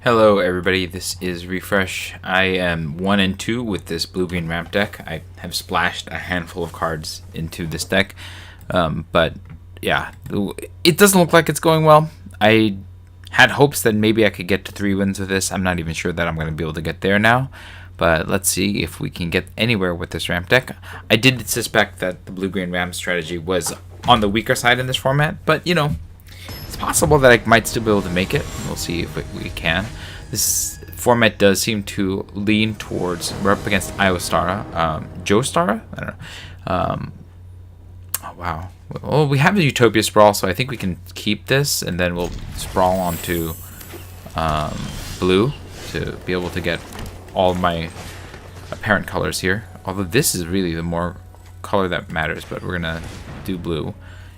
Hello everybody, this is Refresh. I am 1 and 2 with this blue-green ramp deck. I have splashed a handful of cards into this deck, but yeah, it doesn't look like it's going well. I had hopes that maybe I could get to 3 wins with this. I'm not even sure that I'm going to be able to get there now, but let's see if we can get anywhere with this ramp deck. I did suspect that the blue-green ramp strategy was on the weaker side in this format, but you know, it's possible that I might still be able to make it. We'll see if we can. This format does seem to lean towards, we're up against Iostara, Joestara? I don't know. Oh, wow. Well, we have the Utopia Sprawl, so I think we can keep this, and then we'll sprawl onto blue to be able to get all of my apparent colors here. Although this is really the more color that matters, but we're going to do blue,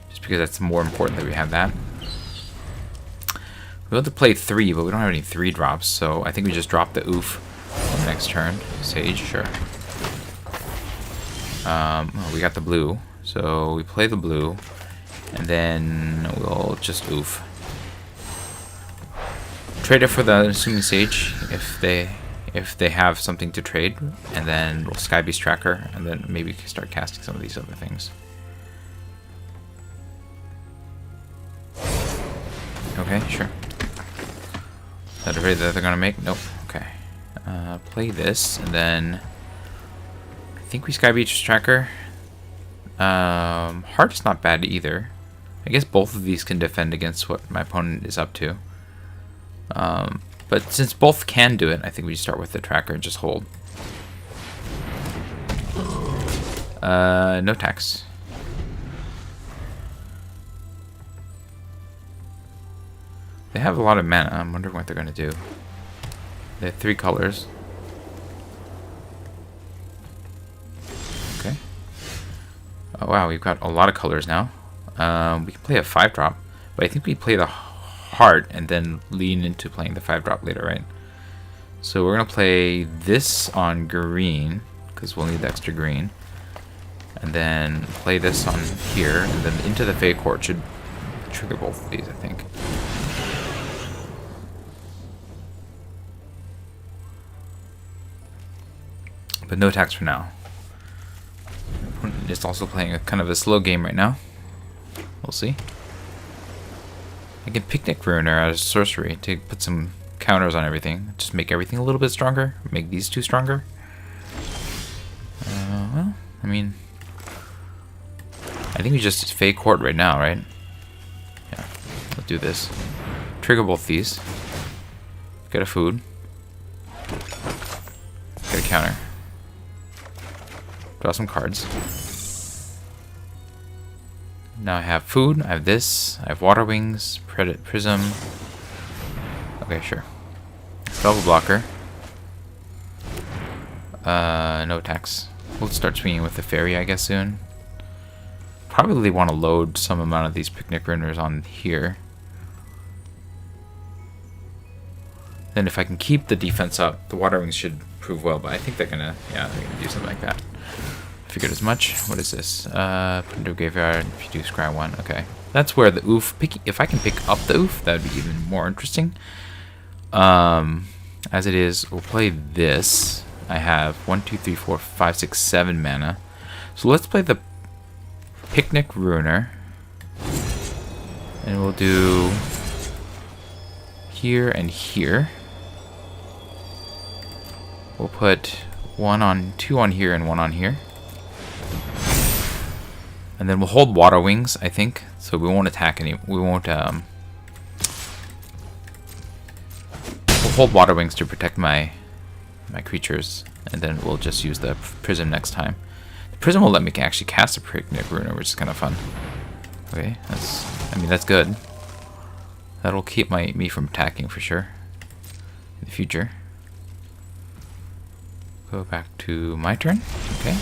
just because that's more important that we have that. We want to play 3, but we don't have any 3 drops, so I think we just drop the oof on the next turn. Sage, sure. Well, we got the blue, so we play the blue, and then we'll just oof. Trade it for the assuming Sage if they have something to trade, and then we'll Sky Beast Tracker, and then maybe we can start casting some of these other things. Okay, sure. Is that a trade that they're gonna make? Nope. Okay. Play this, and then I think we Sky Beach Tracker. Heart's not bad either. I guess both of these can defend against what my opponent is up to. But since both can do it, I think we start with the tracker and just hold. No tax. They have a lot of mana. I'm wondering what they're going to do. They have 3 colors. Okay. Oh wow, we've got a lot of colors now. We can play a 5-drop, but I think we play the heart and then lean into playing the 5-drop later, right? So we're going to play this on green, because we'll need the extra green. And then play this on here, and then into the Fey Court should trigger both of these, I think. But no attacks for now. Just also playing a kind of a slow game right now. We'll see. I can Picnic Ruiner as sorcery to put some counters on everything. Just make everything a little bit stronger. Make these 2 stronger. Well, I mean, I think we just Fey Court right now, right? Yeah, let's do this. Trigger both these. Get a food. Get a counter. Draw some cards. Now I have food, I have this, I have Water Wings, Prism. Okay, sure. Double blocker. No attacks. We'll start swinging with the fairy, I guess, soon. Probably want to load some amount of these Picnic Ruiners on here. Then if I can keep the defense up, the Water Wings should prove well, but I think they're gonna, yeah, they're gonna do something like that. Figured as much. What is this? Put into a graveyard if you do scry 1. Okay. That's where the oof, if I can pick up the oof, that would be even more interesting. As it is, we'll play this. I have 1, 2, 3, 4, 5, 6, 7 mana. So let's play the Picnic Ruiner. And we'll do here and here. We'll put 2 on here and 1 on here. And then we'll hold Water Wings, I think, so we won't attack any. We won't. We'll hold Water Wings to protect my creatures, and then we'll just use the Prism next time. The Prism will let me actually cast a Picnic Ruiner, which is kind of fun. Okay, that's good. That'll keep me from attacking for sure in the future. Go back to my turn. Okay.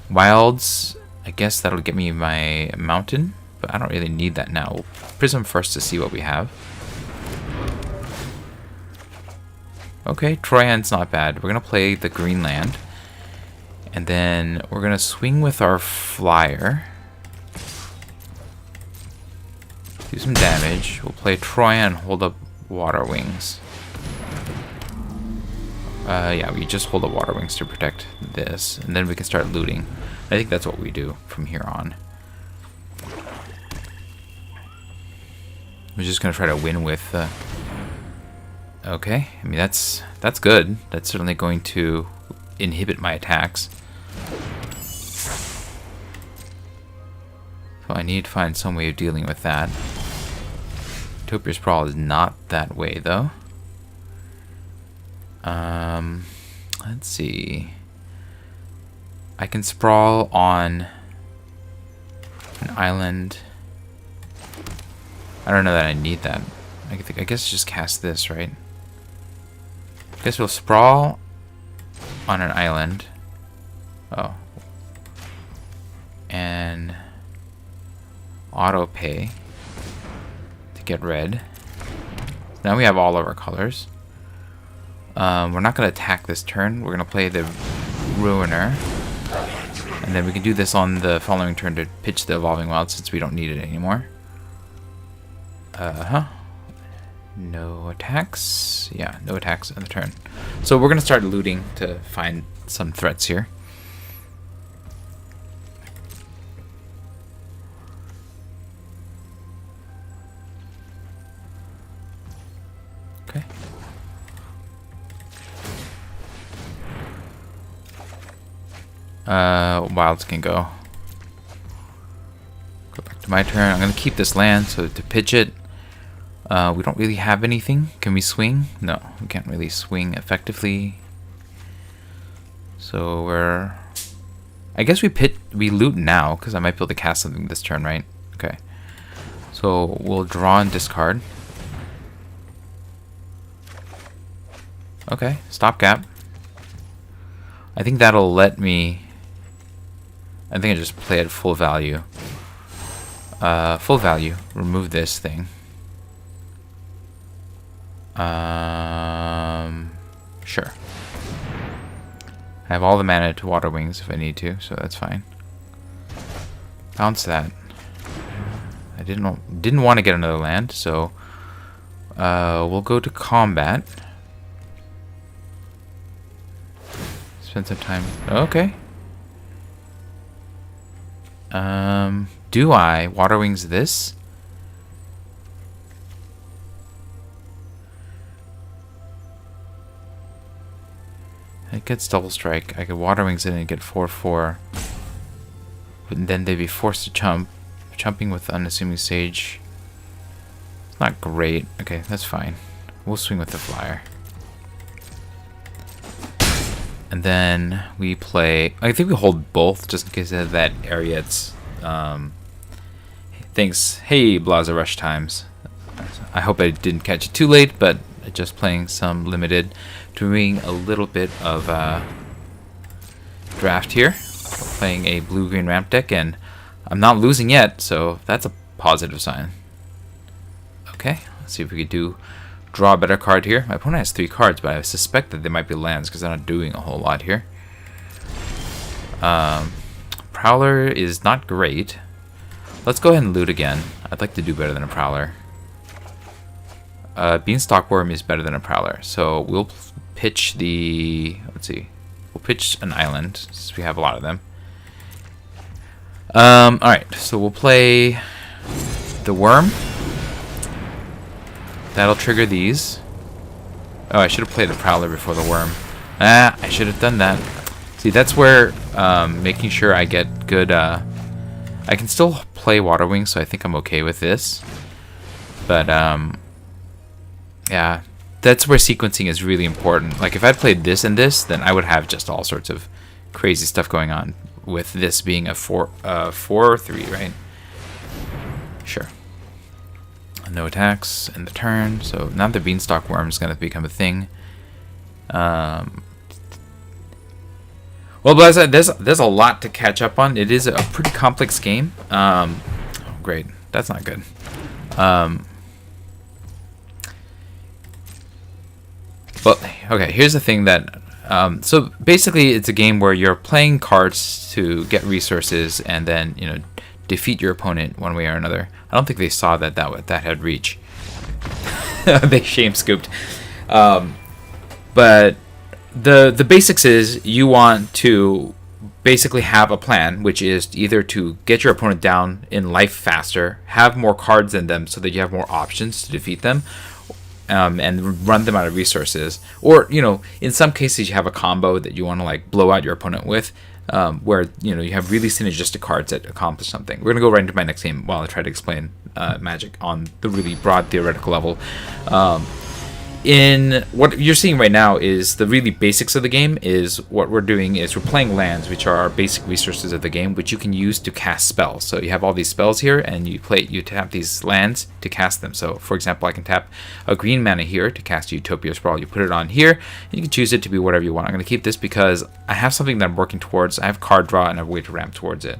Wilds. I guess that'll get me my mountain, but I don't really need that now. We'll Prism first to see what we have. Okay, Troyan's not bad. We're going to play the green land. And then we're going to swing with our flyer. Do some damage. We'll play Troyan and hold up Water Wings. Yeah, we just hold the water wings to protect this, and then we can start looting. I think that's what we do from here on. I'm just gonna try to win with. Okay, I mean that's good. That's certainly going to inhibit my attacks. So I need to find some way of dealing with that. Utopia Sprawl is not that way though. Let's see. I can sprawl on an island. I don't know that I need that. I guess just cast this, right? I guess we'll sprawl on an island. Oh. And auto pay to get red. Now we have all of our colors. We're not going to attack this turn. We're going to play the Ruiner. And then we can do this on the following turn to pitch the Evolving Wild since we don't need it anymore. No attacks. Yeah, no attacks on the turn. So we're going to start looting to find some threats here. Okay. Wilds can go. Go back to my turn. I'm going to keep this land, so to pitch it, we don't really have anything. Can we swing? No, we can't really swing effectively. So we're... I guess we loot now, because I might be able to cast something this turn, right? Okay. So we'll draw and discard. Okay, stopgap. I think that'll let me... I think I just play at full value. Full value. Remove this thing. Sure. I have all the mana to Water Wings if I need to, so that's fine. Bounce that. I didn't want to get another land, so we'll go to combat. Spend some time. Okay. Do I Water Wings this? It gets double strike. I could Water Wings it and get 4/4. But then they'd be forced to chump. Chumping with Unassuming Sage. It's not great. Okay, that's fine. We'll swing with the Flyer. And then we play... I think we hold both just in case of that Ariet's... thanks. Hey, Blaza Rush Times. I hope I didn't catch it too late, but just playing some limited, doing a little bit of draft here. Playing a blue-green ramp deck, and I'm not losing yet, so that's a positive sign. Okay, let's see if we could draw a better card here. My opponent has 3 cards, but I suspect that they might be lands because they're not doing a whole lot here. Prowler is not great. Let's go ahead and loot again. I'd like to do better than a Prowler. Beanstalk Worm is better than a Prowler, so we'll pitch the... Let's see. We'll pitch an island, since we have a lot of them. Alright, so we'll play the Worm. That'll trigger these. Oh, I should have played the Prowler before the Worm. I should have done that. See, that's where making sure I get good... I can still play Water Wings, so I think I'm okay with this. But, yeah, that's where sequencing is really important. Like, if I'd played this and this, then I would have just all sorts of crazy stuff going on. With this being a 4/3, right? Sure. No attacks in the turn, so now the Beanstalk Worm is going to become a thing. Well, but as I said, there's a lot to catch up on. It is a pretty complex game. Oh, great. That's not good. Well, okay, here's the thing that... so basically, it's a game where you're playing cards to get resources and then, you know, defeat your opponent one way or another. I don't think they saw that had reach. They shame scooped. But the basics is you want to basically have a plan, which is either to get your opponent down in life faster, have more cards than them so that you have more options to defeat them, and run them out of resources. Or, in some cases you have a combo that you want to like blow out your opponent with, where you have really synergistic cards that accomplish something. We're gonna go right into my next game while I try to explain Magic on the really broad theoretical level. In what you're seeing right now is the really basics of the game. Is what we're doing is we're playing lands, which are our basic resources of the game, which you can use to cast spells. So you have all these spells here, and you tap these lands to cast them. So for example, I can tap a green mana here to cast Utopia Sprawl. You put it on here, and you can choose it to be whatever you want. I'm going to keep this because I have something that I'm working towards. I have card draw and a way to ramp towards it.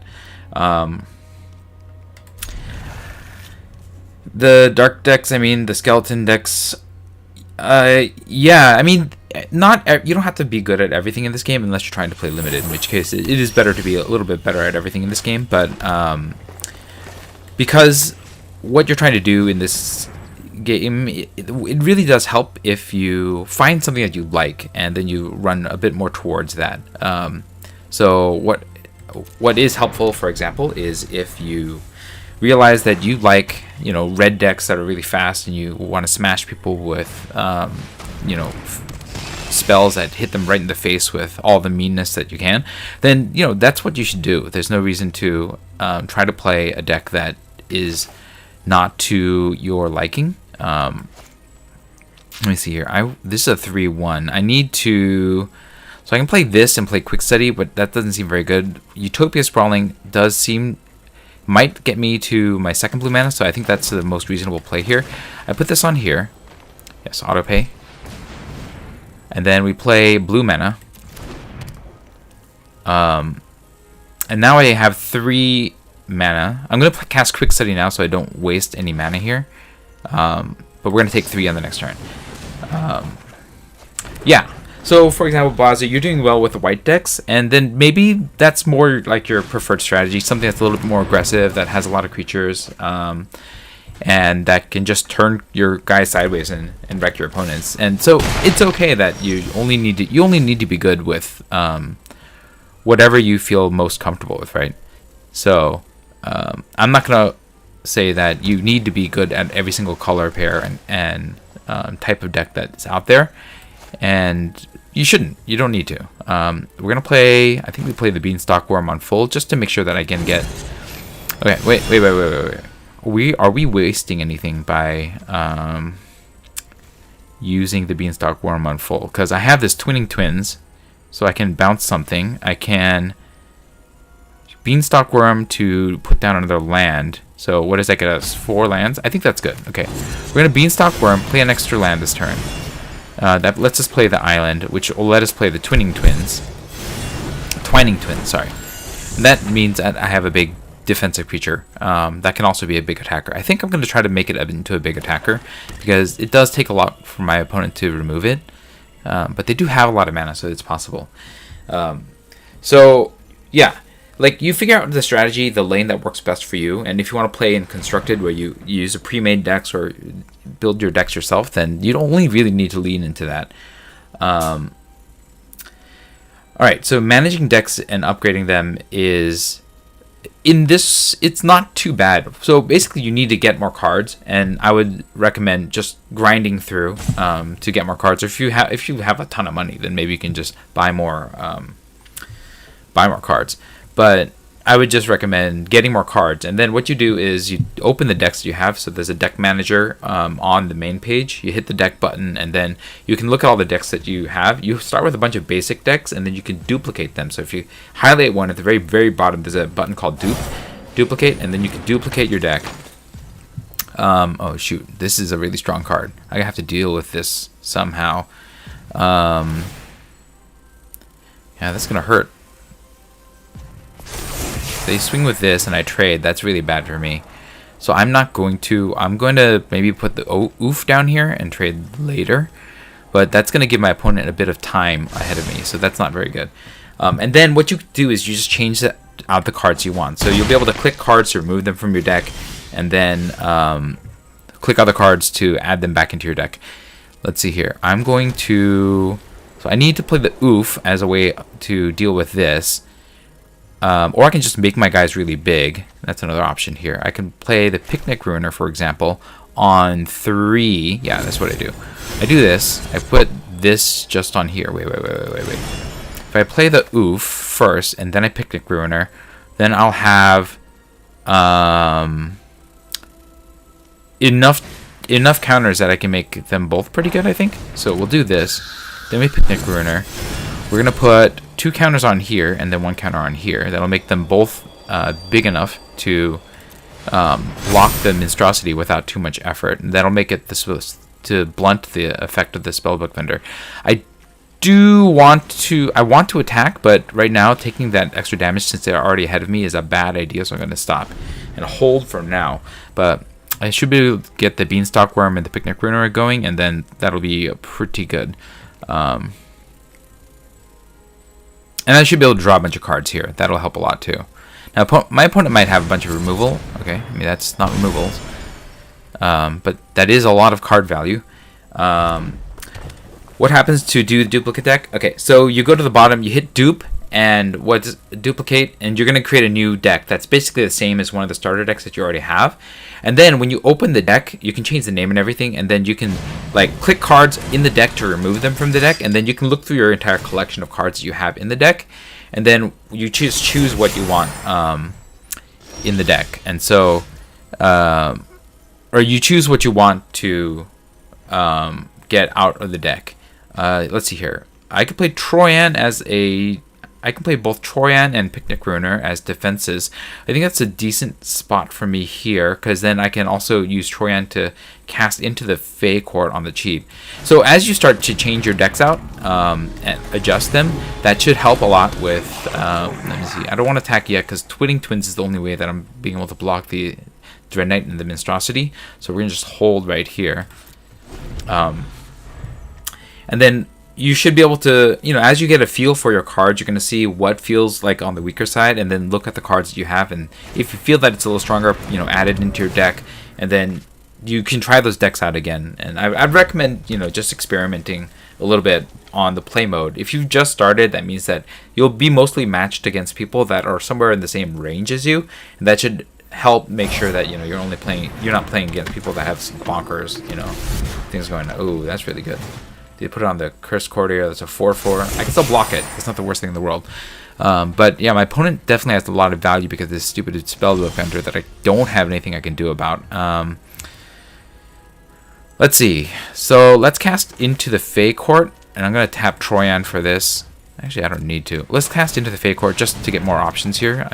The dark decks, the skeleton decks. Yeah, not you don't have to be good at everything in this game unless you're trying to play limited, in which case it is better to be a little bit better at everything in this game. But because what you're trying to do in this game, it really does help if you find something that you like and then you run a bit more towards that. So what is helpful, for example, is if you realize that you like red decks that are really fast and you want to smash people with spells that hit them right in the face with all the meanness that you can, then that's what you should do. There's no reason to try to play a deck that is not to your liking. Let me see here. This is a 3-1. I need to, so I can play this and play Quick Study, but that doesn't seem very good. Utopia Sprawling might get me to my second blue mana, so I think that's the most reasonable play here. I put this on here. Yes, autopay. And then we play blue mana. And now I have 3 mana. I'm going to cast Quick Study now so I don't waste any mana here. But we're going to take 3 on the next turn. Yeah. So, for example, Blazer, you're doing well with the white decks, and then maybe that's more like your preferred strategy, something that's a little bit more aggressive, that has a lot of creatures, and that can just turn your guys sideways and wreck your opponents. And so it's okay that you only need to be good with whatever you feel most comfortable with, right? So I'm not gonna say that you need to be good at every single color pair and type of deck that's out there. And you shouldn't. You don't need to. We're gonna play. I think we play the Beanstalk Worm on full just to make sure that I can get. Okay, wait. Are we wasting anything by using the Beanstalk Worm on full? Because I have this Twinning Twins, so I can bounce something. I can Beanstalk Worm to put down another land. So what does that get us? 4 lands. I think that's good. Okay, we're gonna Beanstalk Worm, play an extra land this turn. That lets us play the island, which will let us play the Twining Twins, sorry. And that means that I have a big defensive creature that can also be a big attacker. I think I'm going to try to make it into a big attacker because it does take a lot for my opponent to remove it. But they do have a lot of mana, so it's possible. So, yeah. Like, you figure out the strategy, the lane that works best for you, and if you want to play in Constructed where you use a pre-made decks or build your decks yourself, then you only really need to lean into that. Alright, so managing decks and upgrading them is, it's not too bad. So basically you need to get more cards, and I would recommend just grinding through to get more cards. Or if you have a ton of money, then maybe you can just buy more cards. But I would just recommend getting more cards. And then what you do is you open the decks you have. So there's a deck manager on the main page. You hit the deck button, and then you can look at all the decks that you have. You start with a bunch of basic decks, and then you can duplicate them. So if you highlight one at the very, very bottom, there's a button called duplicate, and then you can duplicate your deck. Oh, shoot. This is a really strong card. I have to deal with this somehow. Yeah, that's going to hurt. They swing with this and I trade. That's really bad for me. So I'm going to maybe put the oof down here and trade later. But that's going to give my opponent a bit of time ahead of me. So that's not very good. And then what you do is you just change out the cards you want. So you'll be able to click cards to remove them from your deck. And then click other cards to add them back into your deck. Let's see here. I'm going to So I need to play the Oof as a way to deal with this. Or I can just make my guys really big. That's another option here. I can play the Picnic Ruiner, for example, on 3. Yeah, that's what I do. I do this. I put this just on here. Wait. If I play the Oof first, and then I Picnic Ruiner, then I'll have enough counters that I can make them both pretty good, I think. So we'll do this. Then we Picnic Ruiner. We're going to put 2 counters on here and then 1 counter on here. That'll make them both big enough to block the Monstrosity without too much effort. And that'll make it to blunt the effect of the Spellbook Vendor. I want to attack, but right now taking that extra damage since they're already ahead of me is a bad idea, so I'm going to stop and hold for now. But I should be able to get the Beanstalk Worm and the Picnic Ruiner going, and then that'll be pretty good. And I should be able to draw a bunch of cards here. That'll help a lot too. Now, my opponent might have a bunch of removal. Okay, I mean, that's not removals. But that is a lot of card value. What happens to do the duplicate deck? Okay, so you go to the bottom, you hit dupe, and what's duplicate, and you're going to create a new deck that's basically the same as one of the starter decks that you already have. And then when you open the deck, you can change the name and everything, and then you can like click cards in the deck to remove them from the deck, and then you can look through your entire collection of cards that you have in the deck, and then you choose what you want in the deck. And so or you choose what you want to get out of the deck. Let's see here. I could play Troyan as I can play both Troyan and Picnic Ruiner as defenses. I think that's a decent spot for me here, because then I can also use Troyan to cast into the Fey Court on the cheap. So as you start to change your decks out and adjust them, that should help a lot with, let me see, I don't want to attack yet because Twinning Twins is the only way that I'm being able to block the Dread Knight and the Monstrosity. So we're going to just hold right here. And then you should be able to, as you get a feel for your cards, you're going to see what feels like on the weaker side, and then look at the cards that you have, and if you feel that it's a little stronger, add it into your deck, and then you can try those decks out again. And I'd recommend, just experimenting a little bit on the play mode. If you've just started, that means that you'll be mostly matched against people that are somewhere in the same range as you, and that should help make sure that you're not playing against people that have some bonkers, things going. Oh, that's really good. They put it on the Cursed Courtier. That's a 4/4. I can still block it. It's not the worst thing in the world. But yeah, my opponent definitely has a lot of value because of this stupid Spellbook Vendor that I don't have anything I can do about. Let's see. So let's cast into the Fey Court, and I'm going to tap Troyan for this. Actually, I don't need to. Let's cast into the Fey Court just to get more options here.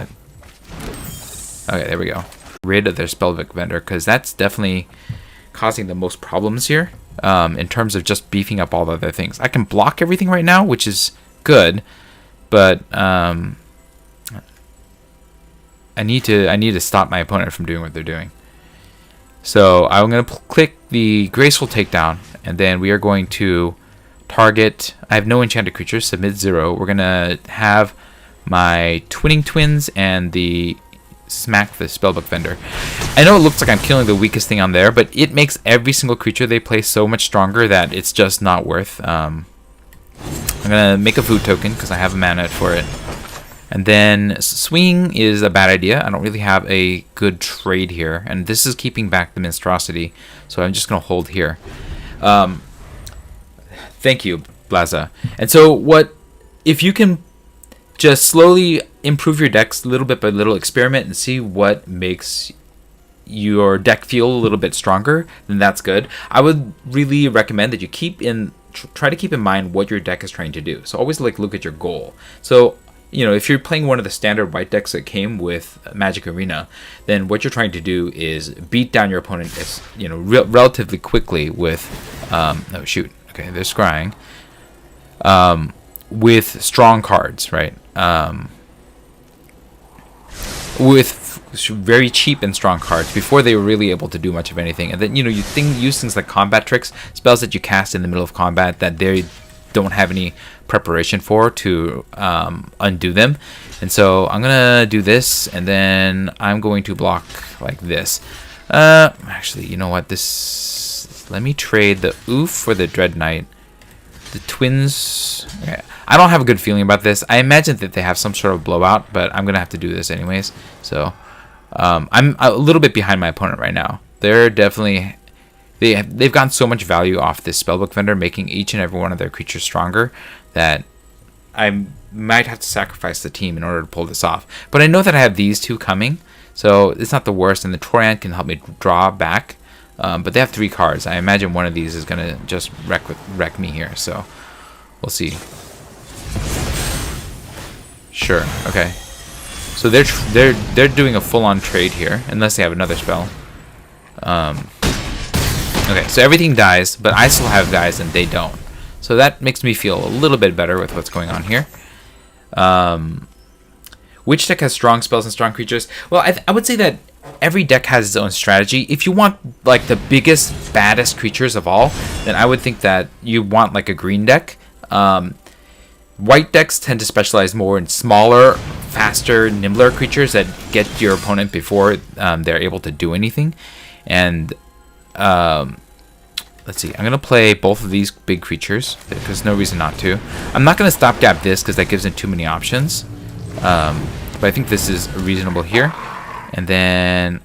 Okay, there we go. Rid of their Spellbook Vendor, because that's definitely causing the most problems here. In terms of just beefing up all the other things. I can block everything right now, which is good, but I need to stop my opponent from doing what they're doing. So I'm going to click the Graceful Takedown, and then we are going to target. I have no enchanted creatures, submit 0. We're going to have my Twinning Twins and the smack the Spellbook Vendor. I know it looks like I'm killing the weakest thing on there, but it makes every single creature they play so much stronger that it's just not worth. I'm gonna make a food token because I have a mana for it, and then swinging is a bad idea. I don't really have a good trade here, and this is keeping back the Monstrosity, so I'm just gonna hold here. Thank you, Blaza. And so what if you can just slowly improve your decks little bit by little, experiment and see what makes your deck feel a little bit stronger, then that's good. I would really recommend that you try to keep in mind what your deck is trying to do. So always look at your goal. So if you're playing one of the standard white decks that came with Magic Arena, then what you're trying to do is beat down your opponent relatively quickly with oh shoot, okay, they're scrying, with strong cards, right? With very cheap and strong cards before they were really able to do much of anything. And then you use things like combat tricks, spells that you cast in the middle of combat that they don't have any preparation for, to undo them. And so I'm gonna do this, and then I'm going to block like this. Actually, you know what? Let me trade the Oof for the Dread Knight. The Twins. Okay. I don't have a good feeling about this. I imagine that they have some sort of blowout, but I'm gonna have to do this anyways. So I'm a little bit behind my opponent right now. They're definitely they've gotten so much value off this spellbook vendor, making each and every one of their creatures stronger, that I might have to sacrifice the team in order to pull this off. But I know that I have these two coming, so it's not the worst, and the Torian can help me draw back. But they have 3 cards. I imagine one of these is gonna just wreck me here. So we'll see. Sure. Okay. So they're doing a full-on trade here, unless they have another spell. Okay. So everything dies, but I still have guys and they don't. So that makes me feel a little bit better with what's going on here. Which deck has strong spells and strong creatures? Well, I would say that every deck has its own strategy. If you want like the biggest, baddest creatures of all, then I would think that you want like a green deck. White decks tend to specialize more in smaller, faster, nimbler creatures that get your opponent before they're able to do anything. And let's see, I'm going to play both of these big creatures because there's no reason not to. I'm not going to stopgap this because that gives it too many options. But I think this is reasonable here. And then,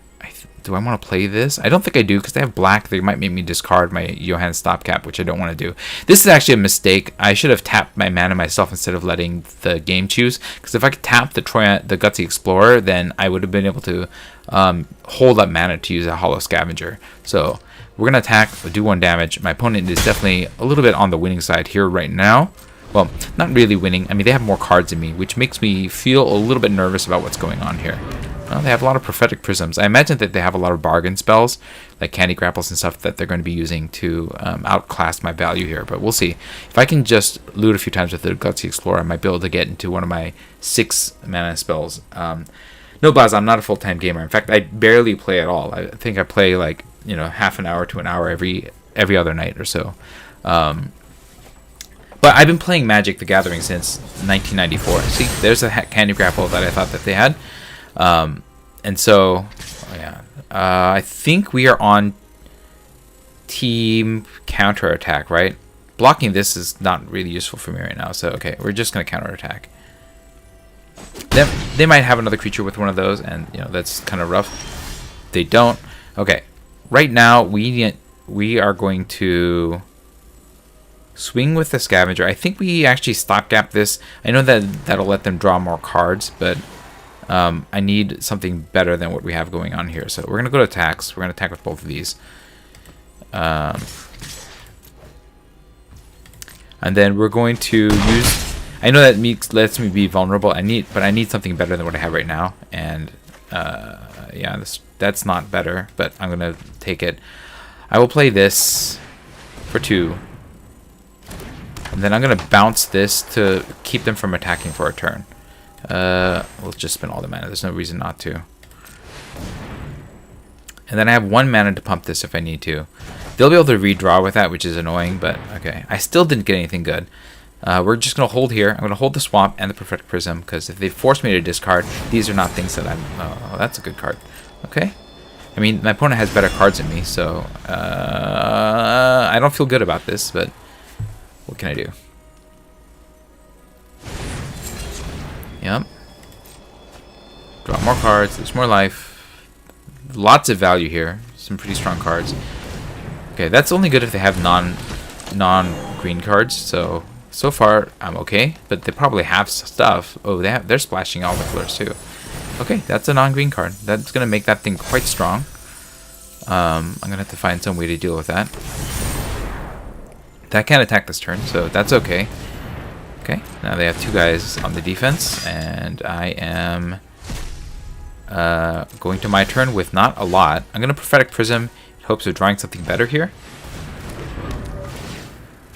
do I want to play this? I don't think I do because they have black. They might make me discard my Johann stopgap, which I don't want to do. This is actually a mistake. I should have tapped my mana myself instead of letting the game choose. Because if I could tap the Gutsy Explorer, then I would have been able to hold up mana to use a Hollow Scavenger. So we're going to attack, do 1 damage. My opponent is definitely a little bit on the winning side here right now. Well, not really winning. I mean, they have more cards than me, which makes me feel a little bit nervous about what's going on here. Well, they have a lot of Prophetic Prisms. I imagine that they have a lot of bargain spells, like Candy Grapples and stuff, that they're going to be using to outclass my value here. But we'll see. If I can just loot a few times with the Gutsy Explorer, I might be able to get into one of my 6 mana spells. No, Buzz, I'm not a full-time gamer. In fact, I barely play at all. I think I play like, half an hour to an hour every other night or so. But I've been playing Magic the Gathering since 1994. See, there's a Candy Grapple that I thought that they had. And so, yeah, I think we are on team counterattack, right? Blocking this is not really useful for me right now. So, okay, we're just going to counterattack. They might have another creature with one of those, and, that's kind of rough. They don't. Okay, right now, we are going to swing with the Scavenger. I think we actually stopgap this. I know that that'll let them draw more cards, but I need something better than what we have going on here. So we're going to go to attacks. We're going to attack with both of these. And then we're going to use... I know that lets me be vulnerable. But I need something better than what I have right now. And yeah, that's not better, but I'm going to take it. I will play this for 2. And then I'm going to bounce this to keep them from attacking for a turn. We'll just spend all the mana. There's no reason not to. And then I have 1 mana to pump this if I need to. They'll be able to redraw with that, which is annoying, but okay. I still didn't get anything good. We're just going to hold here. I'm going to hold the Swamp and the Prophetic Prism, because if they force me to discard, these are not things that I'm... Oh, that's a good card. Okay. I mean, my opponent has better cards than me, so... I don't feel good about this, but... What can I do? Yep. Draw more cards. There's more life. Lots of value here. Some pretty strong cards. Okay, that's only good if they have non-green cards. So far I'm okay. But they probably have stuff. Oh, they're splashing all the colors too. Okay, that's a non-green card. That's gonna make that thing quite strong. I'm gonna have to find some way to deal with that. That can't attack this turn, so that's okay. Okay, now they have 2 guys on the defense, and I am going to my turn with not a lot. I'm going to Prophetic Prism in hopes of drawing something better here.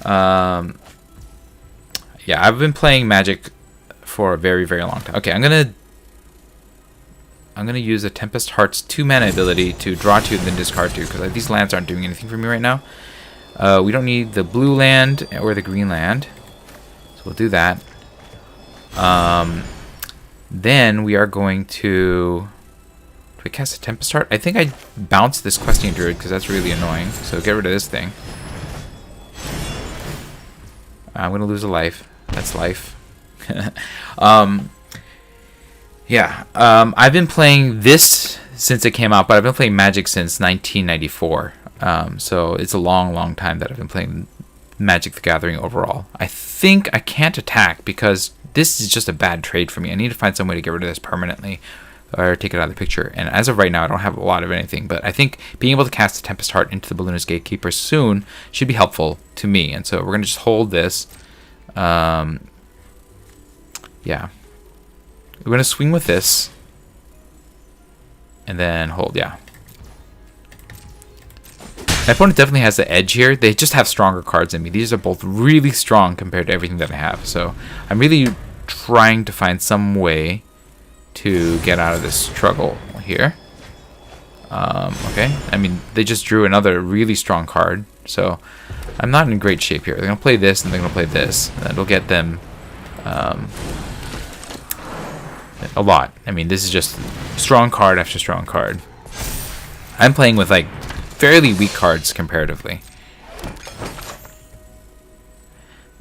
Yeah, I've been playing Magic for a very, very long time. Okay, I'm gonna use a Tempest Heart's 2 mana ability to draw 2 and then discard 2, because these lands aren't doing anything for me right now. We don't need the blue land or the green land, so we'll do that. Then we are going to... Do we cast a Tempest Heart? I think I bounced this Questing Druid because that's really annoying, so get rid of this thing. I'm gonna lose a life. That's life. um, yeah. I've been playing this since it came out, but I've been playing Magic since 1994. So it's a long, long time that I've been playing Magic the Gathering overall. I think I can't attack because this is just a bad trade for me. I need to find some way to get rid of this permanently or take it out of the picture. And as of right now, I don't have a lot of anything, but I think being able to cast a Tempest Heart into the Balloonist Gatekeeper soon should be helpful to me. And so we're going to just hold this. Yeah. We're going to swing with this. And then hold, yeah. My opponent definitely has the edge here. They just have stronger cards than me. These are both really strong compared to everything that I have. So I'm really trying to find some way to get out of this struggle here. Okay. I mean, they just drew another really strong card. So I'm not in great shape here. They're going to play this and they're going to play this. That'll get them a lot. I mean, this is just strong card after strong card. I'm playing with like fairly weak cards comparatively.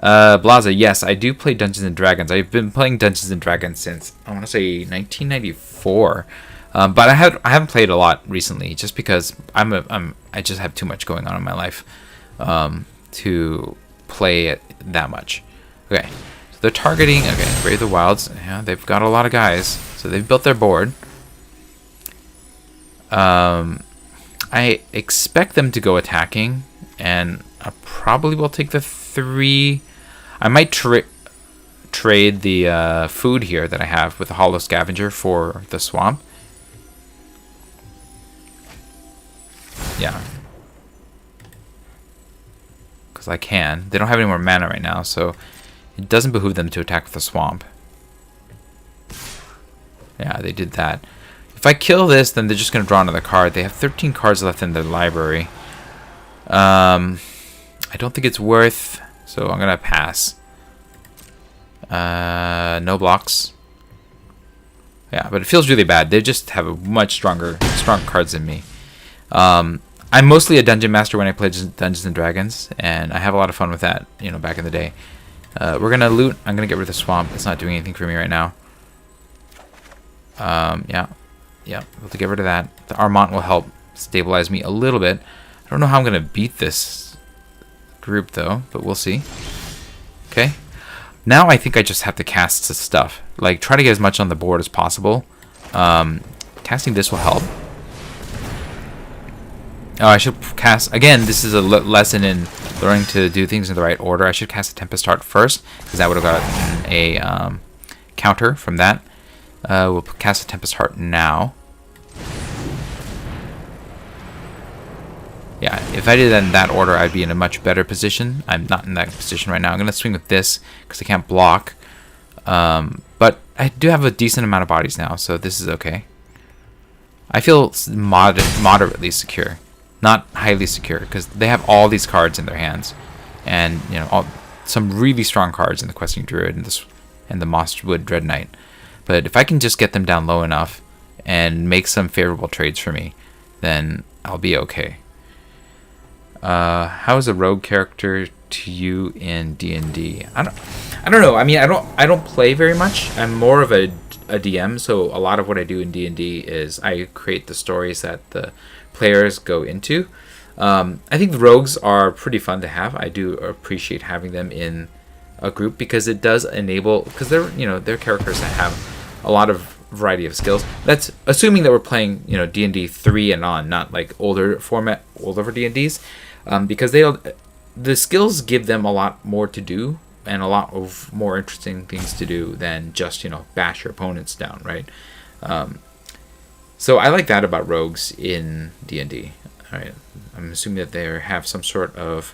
Blaza, yes, I do play Dungeons and Dragons. I've been playing Dungeons and Dragons since I want to say 1994, but I haven't played a lot recently, just because I just have too much going on in my life to play it that much. Okay, so they're targeting. Okay, Brave the Wilds. Yeah, they've got a lot of guys, so they've built their board. I expect them to go attacking, and I probably will take the 3. I might trade the food here that I have with the Hollow Scavenger for the swamp. Yeah. Because I can. They don't have any more mana right now, so it doesn't behoove them to attack with the swamp. Yeah, they did that. If I kill this, then they're just going to draw another card. They have 13 cards left in their library. I don't think it's worth, so I'm going to pass. No blocks. Yeah, but it feels really bad. They just have a much stronger cards than me. I'm mostly a dungeon master when I play Dungeons and Dragons, and I have a lot of fun with that, you know, back in the day. We're going to loot. I'm going to get rid of the swamp. It's not doing anything for me right now. Yeah, we'll have to get rid of that. The Armont will help stabilize me a little bit. I don't know how I'm going to beat this group, though, but we'll see. Okay. Now I think I just have to cast stuff. Like, try to get as much on the board as possible. Casting this will help. Oh, I should cast... Again, this is a lesson in learning to do things in the right order. I should cast a Tempest Heart first, because that would have gotten a counter from that. We'll cast a Tempest Heart now. Yeah, if I did that in that order, I'd be in a much better position. I'm not in that position right now. I'm going to swing with this because I can't block. But I do have a decent amount of bodies now, so this is okay. I feel moderately secure. Not highly secure, because they have all these cards in their hands. And, you know, some really strong cards in the Questing Druid and the Mosswood Dread Knight. But if I can just get them down low enough and make some favorable trades for me, then I'll be okay. How is a rogue character to you in D&D? I don't know. I mean, I don't play very much. I'm more of a DM, so a lot of what I do in D&D is I create the stories that the players go into. I think the rogues are pretty fun to have. I do appreciate having them in a group because it does enable, because they're characters that have a lot of variety of skills. That's assuming that we're playing, D&D 3 and on, not like older D&Ds, because the skills give them a lot more to do and a lot of more interesting things to do than just bash your opponents down, right? So I like that about rogues in D&D. All right, I'm assuming that they have some sort of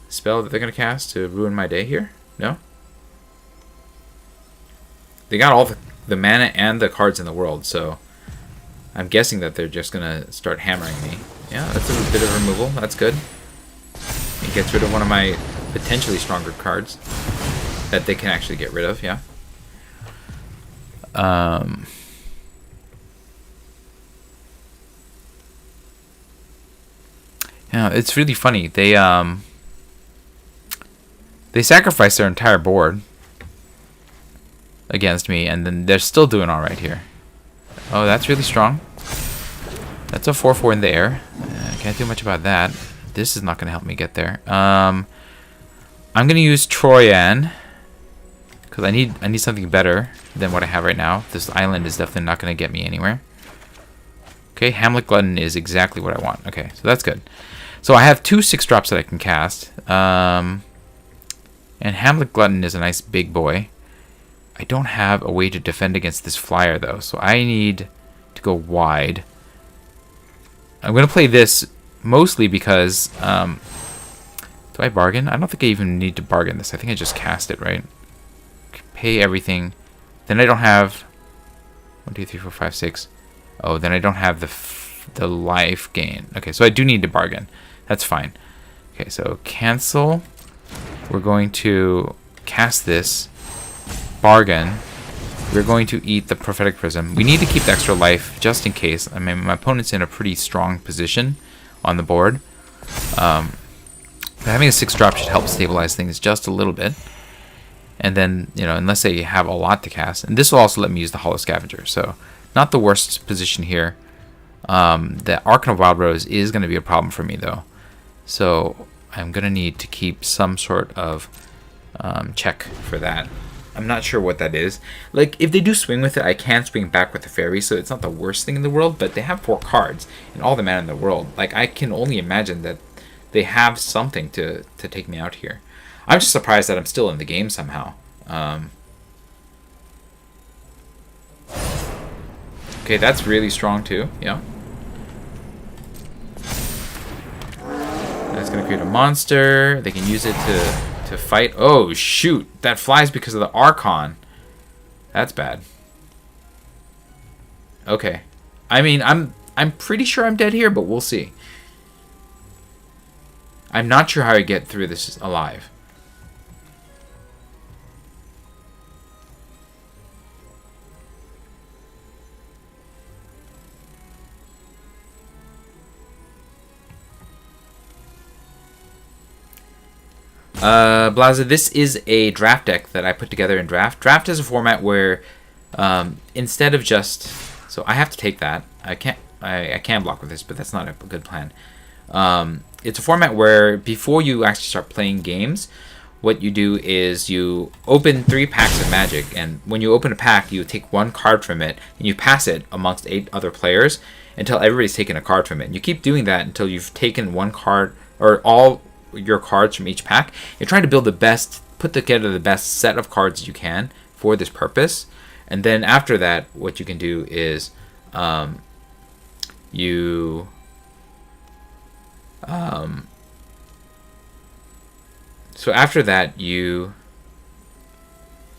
spell that they're going to cast to ruin my day here. No? They got all the mana and the cards in the world, so I'm guessing that they're just going to start hammering me. Yeah, that's a bit of removal. That's good. It gets rid of one of my potentially stronger cards that they can actually get rid of, yeah. Yeah, it's really funny. They They sacrificed their entire board against me, and then they're still doing all right here. Oh, that's really strong. That's a 4/4 in the air. Can't do much about that. This is not going to help me get there. I'm going to use Troyan because I need something better than what I have right now. This island is definitely not going to get me anywhere. Okay, Hamlet Glutton is exactly what I want. Okay, so that's good. So I have 2 6-drops that I can cast. And Hamlet Glutton is a nice big boy. I don't have a way to defend against this flyer, though, so I need to go wide. I'm going to play this mostly because... do I bargain? I don't think I even need to bargain this. I think I just cast it, right? Pay everything. Then I don't have... 1, 2, 3, 4, 5, 6. Oh, then I don't have the life gain. Okay, so I do need to bargain. That's fine. Okay, so cancel. We're going to cast this. Bargain. We're going to eat the Prophetic Prism. We need to keep the extra life just in case. I mean, my opponent's in a pretty strong position on the board. But having a 6-drop should help stabilize things just a little bit. And then, you know, unless they have a lot to cast. And this will also let me use the Hollow Scavenger. So, not the worst position here. The Archon of Wild Rose is going to be a problem for me, though. So, I'm going to need to keep some sort of check for that. I'm not sure what that is. Like, if they do swing with it, I can swing back with the fairy, so it's not the worst thing in the world, but they have 4 cards and all the mana in the world. Like, I can only imagine that they have something to take me out here. I'm just surprised that I'm still in the game somehow. Okay, that's really strong too. Yeah. That's going to create a monster. They can use it to fight. Oh, shoot. That flies because of the Archon. That's bad. Okay. I mean, I'm pretty sure I'm dead here, but we'll see. I'm not sure how I get through this alive. Blaza, this is a draft deck that I put together in Draft. Draft is a format where instead of just... So I have to take that. I can block with this, but that's not a good plan. It's a format where before you actually start playing games, what you do is you open 3 packs of Magic, and when you open a pack, you take 1 card from it, and you pass it amongst 8 other players until everybody's taken a card from it. And you keep doing that until you've taken 1 card, or all your cards from each pack. You're trying to build the best, put together the best set of cards you can for this purpose. And then after that, what you can do is so after that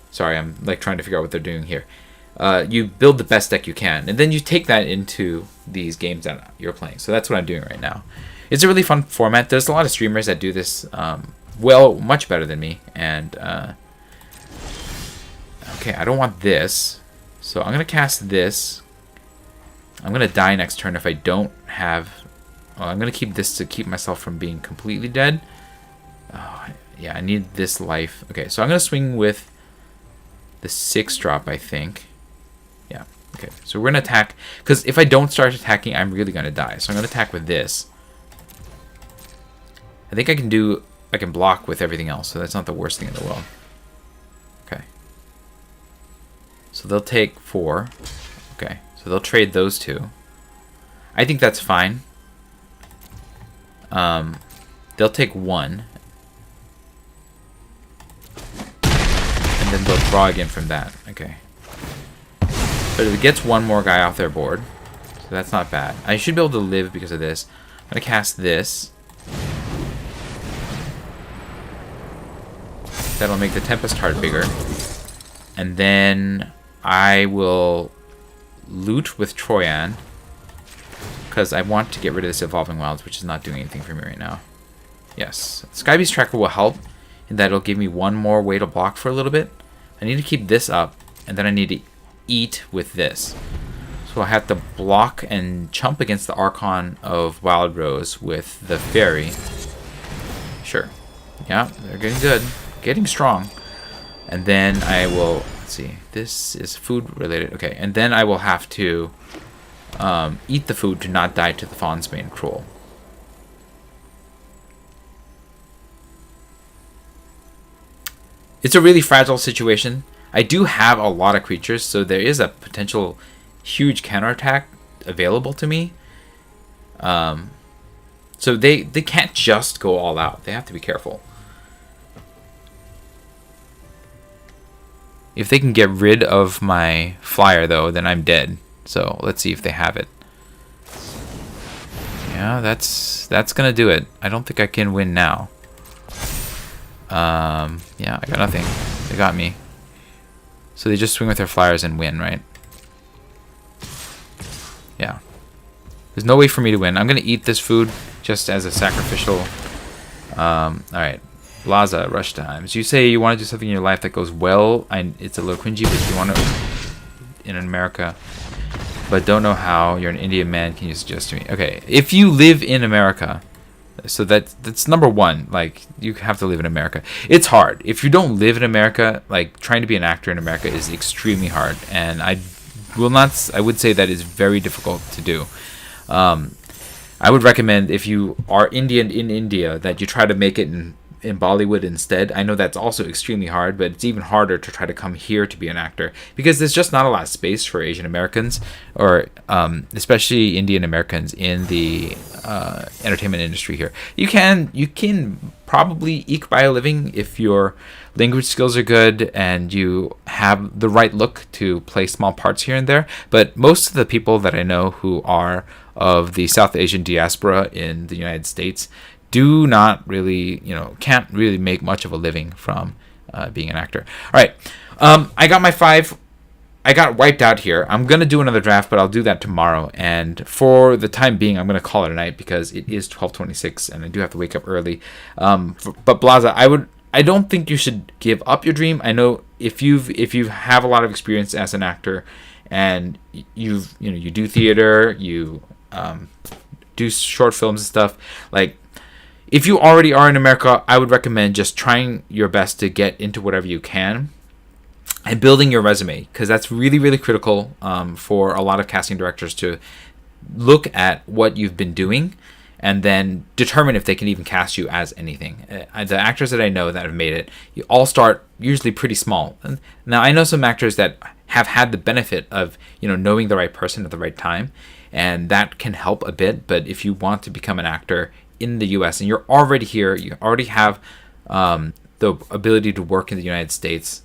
sorry, I'm like trying to figure out what they're doing here. You build the best deck you can, and then you take that into these games that you're playing. So that's what I'm doing right now. It's a really fun format. There's a lot of streamers that do this well, much better than me. And okay, I don't want this, so I'm gonna cast this. I'm gonna die next turn if I don't have. Well, I'm gonna keep this to keep myself from being completely dead. Oh, yeah, I need this life. Okay, so I'm gonna swing with the 6-drop, I think. Yeah. Okay, so we're gonna attack, because if I don't start attacking, I'm really gonna die. So I'm gonna attack with this. I think I can block with everything else, so that's not the worst thing in the world. Okay. So they'll take 4. Okay, so they'll trade those 2. I think that's fine. They'll take 1. And then they'll draw again from that. Okay. But it gets 1 more guy off their board. So that's not bad. I should be able to live because of this. I'm going to cast this. That'll make the Tempest Heart bigger. And then I will loot with Troyan, because I want to get rid of this Evolving Wilds, which is not doing anything for me right now. Yes. Skybeast Tracker will help, in that it'll give me 1 more way to block for a little bit. I need to keep this up, and then I need to eat with this. So I have to block and chump against the Archon of Wild Rose with the Fairy. Sure. Yeah, they're getting good. getting strong. And then I will, let's see, this is food related. Okay, and then I will have to eat the food to not die to the Fawn's Bane Troll. It's a really fragile situation. I do have a lot of creatures, so there is a potential huge counterattack available to me. So they can't just go all out. They have to be careful. If they can get rid of my flyer, though, then I'm dead. So let's see if they have it. Yeah, that's gonna do it. I don't think I can win now. Yeah, I got nothing. They got me. So they just swing with their flyers and win, right? Yeah. There's no way for me to win. I'm gonna eat this food just as a sacrificial. Alright. Blaza, rush times. You say you want to do something in your life that goes well. It's a little cringy, but you want to in America, but don't know how. You're an Indian man. Can you suggest to me? Okay, if you live in America, so that's number one. Like, you have to live in America. It's hard. If you don't live in America, like, trying to be an actor in America is extremely hard, and I would say that is very difficult to do. I would recommend, if you are Indian in India, that you try to make it in Bollywood instead. I know that's also extremely hard, but it's even harder to try to come here to be an actor because there's just not a lot of space for Asian Americans, or especially Indian Americans in the entertainment industry here. You can probably eke by a living if your language skills are good and you have the right look to play small parts here and there. But most of the people that I know who are of the South Asian diaspora in the United States do not really, can't really make much of a living from being an actor. All right. I got my 5. I got wiped out here. I'm going to do another draft, but I'll do that tomorrow. And for the time being, I'm going to call it a night because it is 12:26 and I do have to wake up early. But Blaza, I don't think you should give up your dream. I know if you have a lot of experience as an actor and you do theater, you do short films and stuff, like, if you already are in America, I would recommend just trying your best to get into whatever you can and building your resume, because that's really, really critical for a lot of casting directors to look at what you've been doing and then determine if they can even cast you as anything. The actors that I know that have made it, you all start usually pretty small. Now, I know some actors that have had the benefit of knowing the right person at the right time, and that can help a bit. But if you want to become an actor in the US and you're already here, you already have the ability to work in the United States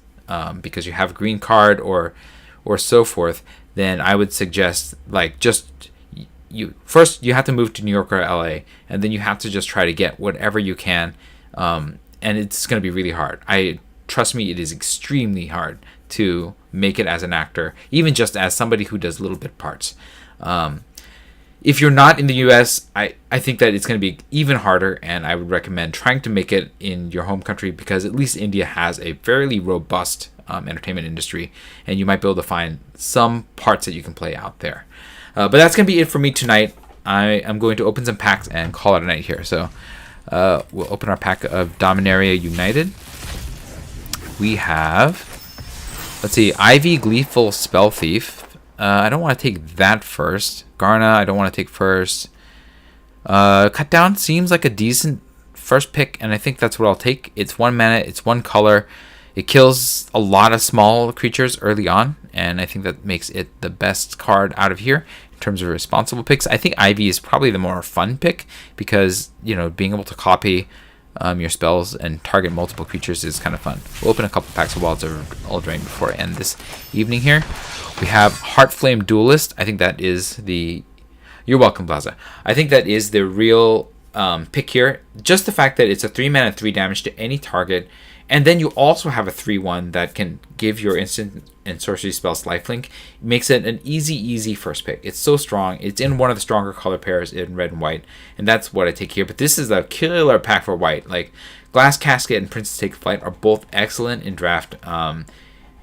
because you have a green card or so forth, then I would suggest, like, you have to move to New York or LA, and then you have to just try to get whatever you can, and it's going to be really hard. Trust me, it is extremely hard to make it as an actor, even just as somebody who does little bit parts. If you're not in the US, I think that it's going to be even harder, and I would recommend trying to make it in your home country, because at least India has a fairly robust entertainment industry, and you might be able to find some parts that you can play out there. But that's going to be it for me tonight. I am going to open some packs and call it a night here. So we'll open our pack of Dominaria United. We have, let's see, Ivy Gleeful Spell Thief. I don't want to take that first. Garna, I don't want to take first. Cut Down seems like a decent first pick, and I think that's what I'll take. It's 1 mana, it's 1 color. It kills a lot of small creatures early on, and I think that makes it the best card out of here in terms of responsible picks. I think Ivy is probably the more fun pick because, being able to copy your spells and target multiple creatures is kind of fun. We'll open a couple packs of Wilds of Eldraine before I end this evening here. We have Heartflame Duelist. I think that is the... You're welcome, Plaza. I think that is the real pick here. Just the fact that it's a 3 mana, 3 damage to any target, and then you also have a 3/1 that can give your instant and sorcery spells lifelink, makes it an easy first pick. It's so strong. It's in one of the stronger color pairs in red and white, and that's what I take here. But this is a killer pack for white. Like, Glass Casket and Princess Take Flight are both excellent in draft.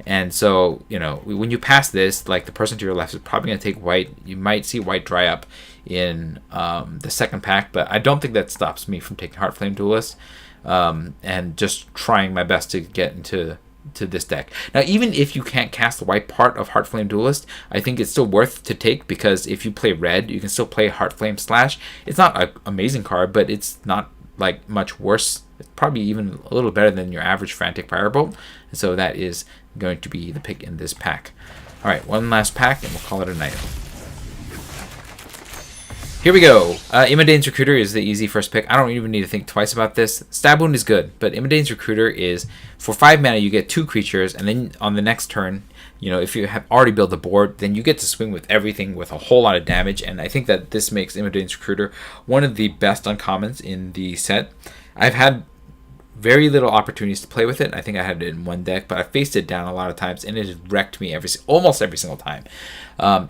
And so, when you pass this, like, the person to your left is probably going to take white. You might see white dry up in the second pack, but I don't think that stops me from taking Heartflame Duelist and just trying my best to get into this deck. Now, even if you can't cast the white part of Heartflame Duelist, I think it's still worth to take, because if you play red, you can still play Heartflame Slash. It's not an amazing card, but it's not like much worse. It's probably even a little better than your average Frantic Firebolt, and so that is going to be the pick in this pack. All right, one last pack, and we'll call it a night. Here we go. Imidane's Recruiter is the easy first pick. I don't even need to think twice about this. Stab Wound is good, but Imidane's Recruiter is, for 5 mana, you get 2 creatures, and then on the next turn, you know, if you have already built a board, then you get to swing with everything with a whole lot of damage, and I think that this makes Imidane's Recruiter one of the best uncommons in the set. I've had very little opportunities to play with it. I think I had it in one deck, but I faced it down a lot of times, and it has wrecked me almost every single time.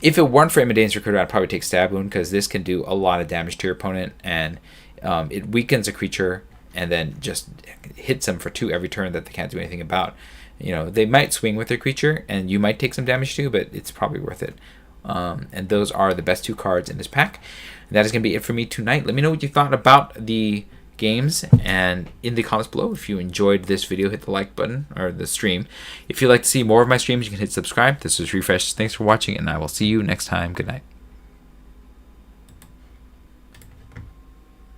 If it weren't for Imidane's Recruiter, I'd probably take Stab Wound, because this can do a lot of damage to your opponent, and it weakens a creature and then just hits them for 2 every turn that they can't do anything about. You know, they might swing with their creature, and you might take some damage too, but it's probably worth it. And those are the best 2 cards in this pack. And that is going to be it for me tonight. Let me know what you thought about the games and in the comments below. If you enjoyed this video, hit the like button, or the stream. If you'd like to see more of my streams, you can hit subscribe. This was Refresh. Thanks for watching, and I will see you next time. Good night.